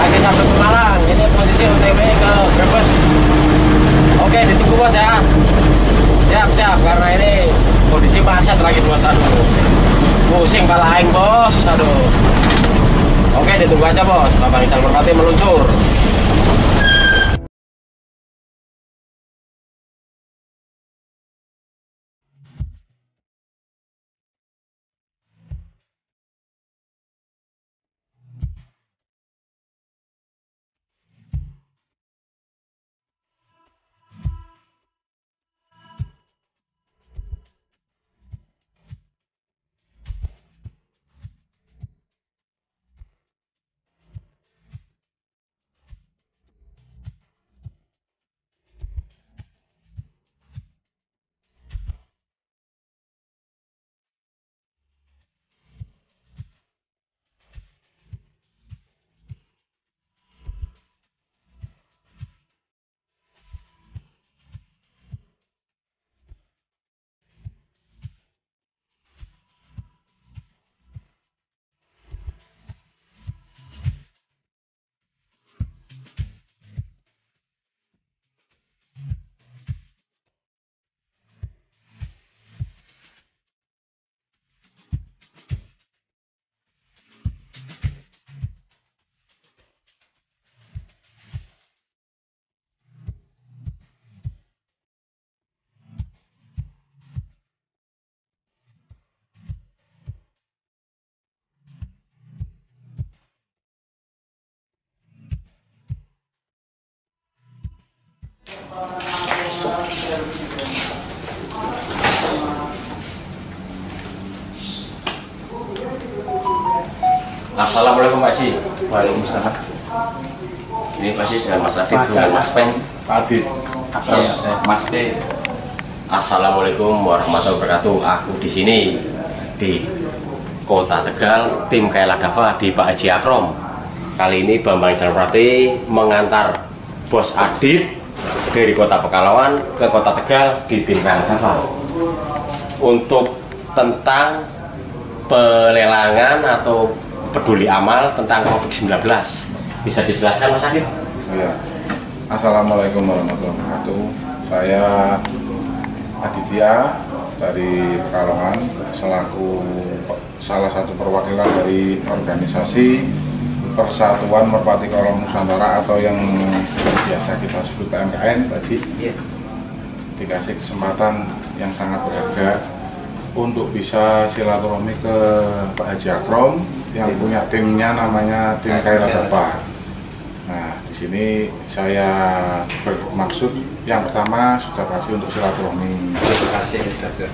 lagi sampai ke Malang. Ini posisi OTW ke Brebes. Oke, ditunggu bos ya. Siap karena ini kondisi macet lagi bos. Aduh, pusing kepala aing bos. Aduh. Oke, ditunggu aja bos. Bambang Ical Merpati meluncur. Assalamualaikum Pak Haji. Waalaikumsalam. Ini Pak Haji dengan Mas Adit dengan Mas Peng. Pak Adit. Mas P. Assalamualaikum warahmatullahi wabarakatuh. Aku di sini di Kota Tegal, tim Kaila Dava di Pak Haji Akrom. Kali ini Bambang Ical Merpati mengantar Bos Adit dari Kota Pekalongan ke Kota Tegal di tim Kaila Dava untuk tentang pelelangan atau peduli amal tentang COVID-19. Bisa dijelaskan Mas Adit? Ya. Assalamualaikum warahmatullahi wabarakatuh. Saya Aditya dari Pekalongan selaku salah satu perwakilan dari organisasi Persatuan Merpati Kolom Nusantara atau yang biasa kita sebut PMKN. Tadi dikasih kesempatan yang sangat berharga untuk bisa silaturahmi ke Pak Haji Akrom yang punya timnya namanya tim Kaila Dava. Nah, di sini saya bermaksud yang pertama sudah pasti untuk silaturahmi.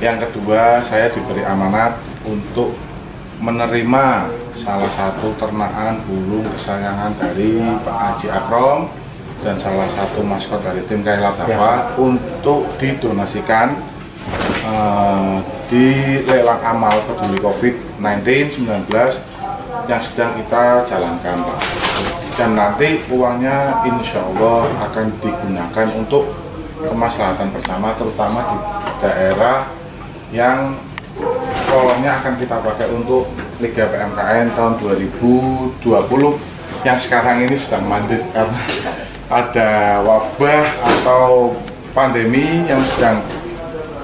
Yang kedua, saya diberi amanat untuk menerima salah satu ternakan burung kesayangan dari Pak Haji Akrom dan salah satu maskot dari tim Kaila Dava untuk didonasikan di lelang amal peduli COVID-19 yang sedang kita jalankan, Pak. Dan nanti uangnya insya Allah akan digunakan untuk kemaslahatan bersama, terutama di daerah yang kolomnya akan kita pakai untuk Liga PMKN tahun 2020 yang sekarang ini sedang mandek karena ada wabah atau pandemi yang sedang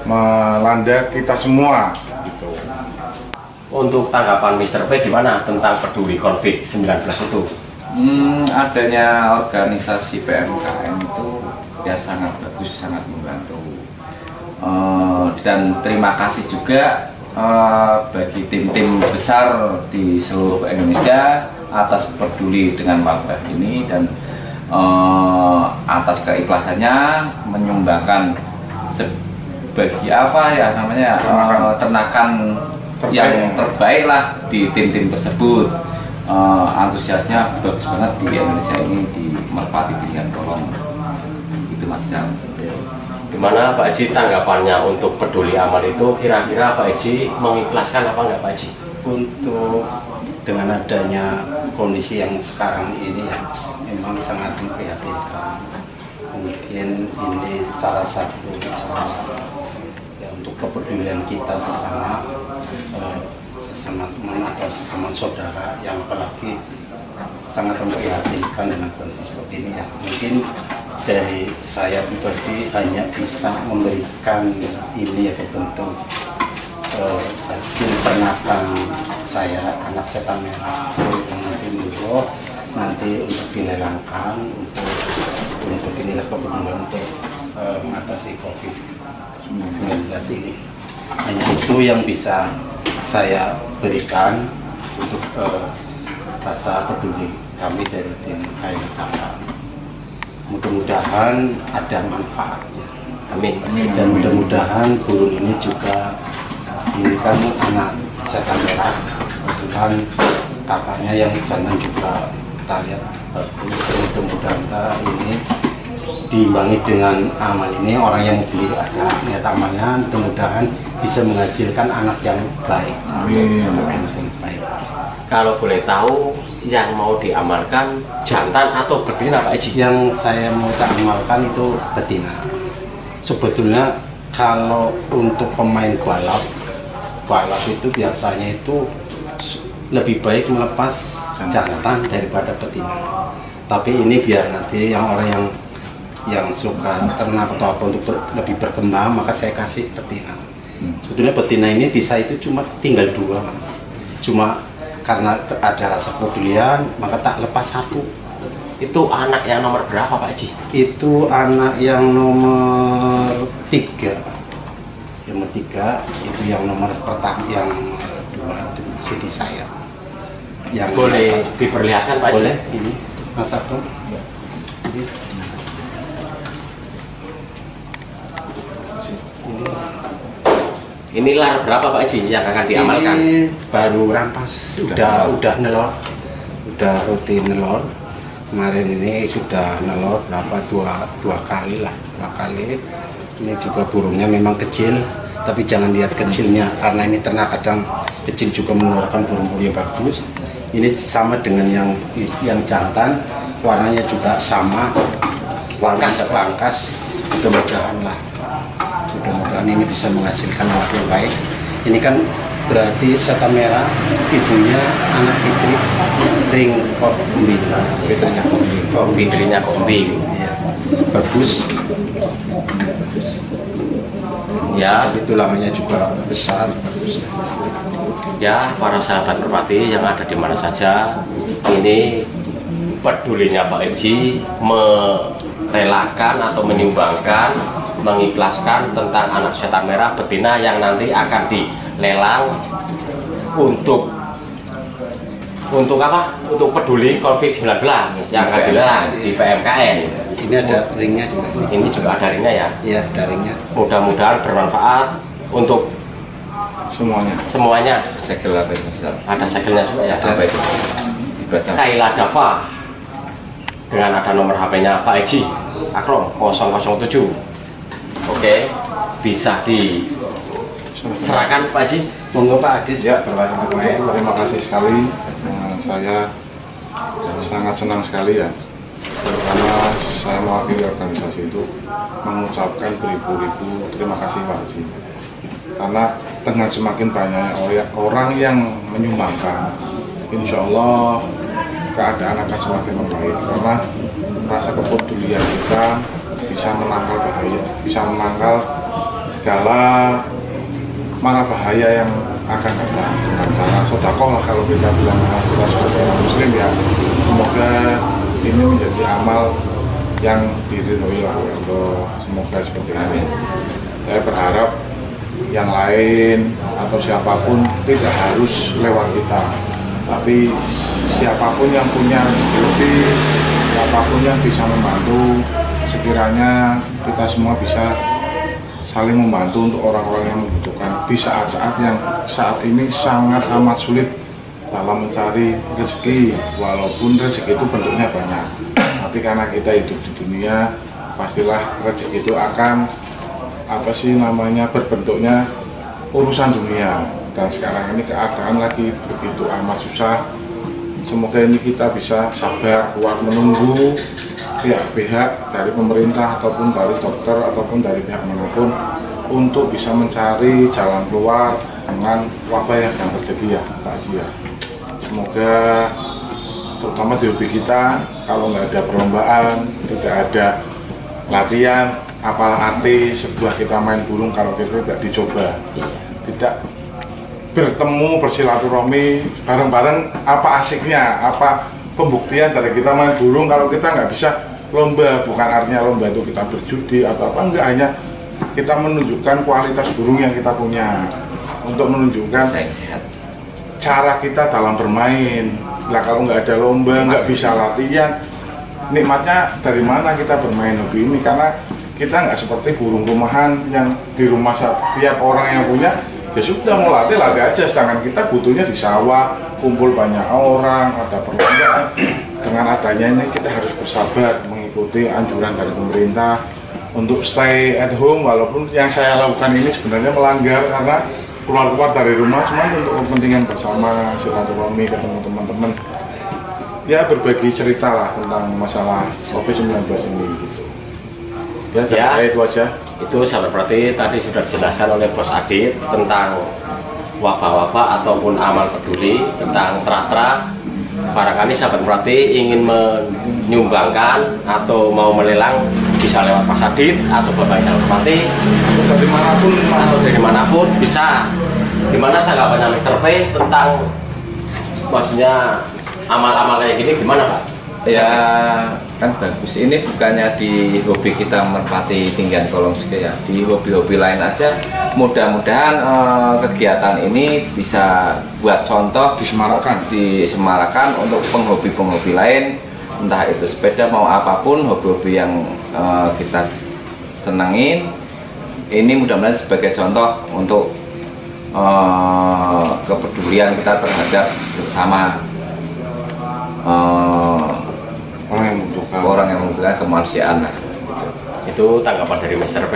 melanda kita semua gitu. Untuk tanggapan Mr. P gimana tentang peduli COVID-19 itu? Adanya organisasi PMKN itu ya sangat bagus, sangat membantu. Dan terima kasih juga bagi tim-tim besar di seluruh Indonesia atas peduli dengan wabah ini dan atas keikhlasannya menyumbangkan bagi apa ya namanya ternakan yang terbaik lah di tim-tim tersebut. Antusiasnya bagus banget di Indonesia ini di Merpati Pilihan Kolom. Itu Mas Ical. Gimana Pak Haji tanggapannya untuk peduli amal itu? Kira-kira Pak Haji mengikhlaskan apa enggak Pak Haji? Untuk dengan adanya kondisi yang sekarang ini ya memang sangat memprihatinkan. Mungkin ini salah satu ya, untuk kepedulian kita sesama teman atau sesama saudara yang apalagi sangat memprihatinkan dengan kondisi seperti ini ya. Mungkin dari saya pribadi hanya bisa memberikan ini ya bentuk hasil ternakan saya, anak setan merah yang nanti menurut nanti untuk dilelangkan untuk inilah kebutuhan untuk mengatasi COVID-19 ini. Hanya itu yang bisa saya berikan untuk rasa peduli kami dari tim KLDAFA. Mudah-mudahan ada manfaatnya. Amin. Dan mudah-mudahan burung ini juga, ini kan anak setan merah, kebetulan kakaknya yang jangan juga kita lihat bagus. Mudah-mudahan ini diimbangi dengan aman ini, orang yang beli ada niat amannya, mudah-mudahan bisa menghasilkan anak yang baik. Amin. Anak yang baik. Kalau boleh tahu yang mau diamalkan jantan atau betina Pak Haji? Yang saya mau amalkan itu betina. Sebetulnya kalau untuk pemain balap itu biasanya itu lebih baik melepas jantan daripada betina. Tapi ini biar nanti yang orang yang suka ternak atau apa untuk lebih berkembang, maka saya kasih betina. Sebetulnya betina ini di saya itu cuma tinggal 2 Mas. Cuma karena ada rasa kepedulian, maka tak lepas 1. Itu anak yang nomor berapa Pak Haji? Itu anak yang nomor 3. Nomor 3 itu yang nomor pertama, yang 2 itu masih di saya. Yang Boleh diperlihatkan Pak Haji? boleh ini Mas Abang. Ini lar berapa Pak Haji yang akan diamalkan? Ini baru rampas, udah nelor, udah rutin nelor. Kemarin ini sudah nelor berapa dua kali lah, 2 kali. Ini juga burungnya memang kecil, tapi jangan lihat kecilnya karena ini ternak kadang kecil juga mengeluarkan burung-burung yang bagus. Ini sama dengan yang jantan, warnanya juga sama, pangkas. Mudah-mudahan lah. Mudah-mudahan ini bisa menghasilkan anak yang baik. Ini kan berarti setan merah, ibunya anak fitri ring kombing. Fitrinya kombing. Iya, bagus. Ya, Itu lamanya juga besar, bagus. ya para sahabat merpati yang ada di mana saja, ini pedulinya Pak Haji merelakan atau menyumbangkan, mengikhlaskan tentang anak setan merah betina yang nanti akan dilelang untuk apa? Untuk peduli COVID-19 yang akan dilelang di PMKN. Ini ada ringnya juga. Ini juga ada ringnya ya. Iya, ada ringnya. Mudah-mudahan bermanfaat untuk semuanya. Segel apa itu? Ada segelnya juga ya. Apa itu? Dibaca. KLDAFA dengan ada nomor HP-nya Pak Haji Akrom 007. Oke, bisa diserahkan Pak Haji. Monggo Pak Adis. Ya, terima kasih sekali. Saya sangat senang sekali ya, terutama saya mewakili organisasi itu mengucapkan beribu-ribu terima kasih Pak Haji, karena dengan semakin banyak orang yang menyumbangkan, insya Allah keadaan akan semakin membaik, karena rasa kepedulian kita bisa menangkal bahaya, bisa menangkal segala mara bahaya yang akan datang dengan cara sedekah lah kalau kita bilang, kita sebagai orang muslim ya. Semoga ini menjadi amal yang diridhoi oleh Allah, semoga seperti ini. Saya berharap yang lain atau siapapun tidak harus lewat kita, tapi siapapun yang punya rezeki lebih, siapapun yang bisa membantu, sekiranya kita semua bisa saling membantu untuk orang-orang yang membutuhkan di saat-saat yang saat ini sangat amat sulit dalam mencari rezeki. Walaupun rezeki itu bentuknya banyak, tapi karena kita hidup di dunia, pastilah rezeki itu akan berbentuknya urusan dunia. Dan sekarang ini keadaan lagi begitu amat susah. Semoga ini kita bisa sabar, kuat menunggu pihak-pihak dari pemerintah ataupun dari dokter ataupun dari pihak manapun untuk bisa mencari jalan keluar dengan wabah yang sedang terjadi ya Pak Haji ya. Semoga terutama di hobi kita, kalau nggak ada perlombaan, tidak ada latihan, apa arti sebuah kita main burung kalau kita tidak dicoba, tidak bertemu, bersilaturahmi bareng-bareng, apa asiknya, apa pembuktian dari kita main burung kalau kita nggak bisa lomba. Bukan artinya lomba itu kita berjudi atau apa, enggak, hanya kita menunjukkan kualitas burung yang kita punya, untuk menunjukkan cara kita dalam bermain. Nah, kalau nggak ada lomba, nggak bisa latihan, nikmatnya dari mana kita bermain hobi ini? Karena kita nggak seperti burung rumahan yang di rumah setiap orang yang punya, ya sudah mau latih aja. Sedangkan kita butuhnya di sawah, kumpul banyak orang, ada perlombaan. Dengan adanya ini kita harus bersabar mengikuti anjuran dari pemerintah untuk stay at home, walaupun yang saya lakukan ini sebenarnya melanggar karena keluar dari rumah cuma untuk kepentingan bersama, silaturahmi, ketemu teman-teman, ya berbagi cerita lah tentang masalah COVID-19 ini gitu. Ya, itu aja. Itu sahabat berarti tadi sudah dijelaskan oleh Bos Adit tentang wabah-wabah ataupun amal peduli, tentang tra-tra. Barangkali sahabat berarti ingin menyumbangkan atau mau melelang, bisa lewat Mas Adit atau Bapak sahabat berarti dari manapun bisa. Gimana tanggapannya Mr. P tentang maksudnya amal-amal kayak gini, gimana Pak? Ya kan bagus, ini bukannya di hobi kita merpati tinggian kolong ya, di hobi-hobi lain aja. Mudah-mudahan kegiatan ini bisa buat contoh disemarakan untuk penghobi-penghobi lain, entah itu sepeda mau apapun, hobi-hobi yang kita senangin. Ini mudah-mudahan sebagai contoh untuk kepedulian kita terhadap sesama orang yang membutuhkan kemanusiaan lah. Itu tanggapan dari Mr. P.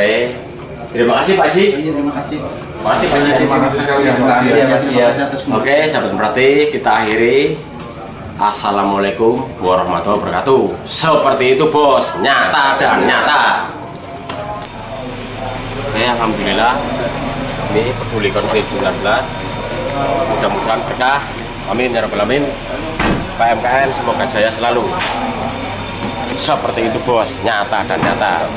Terima kasih Pak Haji. Terima kasih. Terima kasih Pak Haji. Terima kasih sekali ya. Terima kasih ya. Oke, sahabat berarti kita akhiri. Assalamualaikum warahmatullahi wabarakatuh. Seperti itu bos, nyata dan nyata. Oke, alhamdulillah. Ini peduli COVID-19. Mudah-mudahan berkah. Amin ya rabbal alamin. PMKN semoga jaya selalu. Seperti itu bos, nyata dan nyata.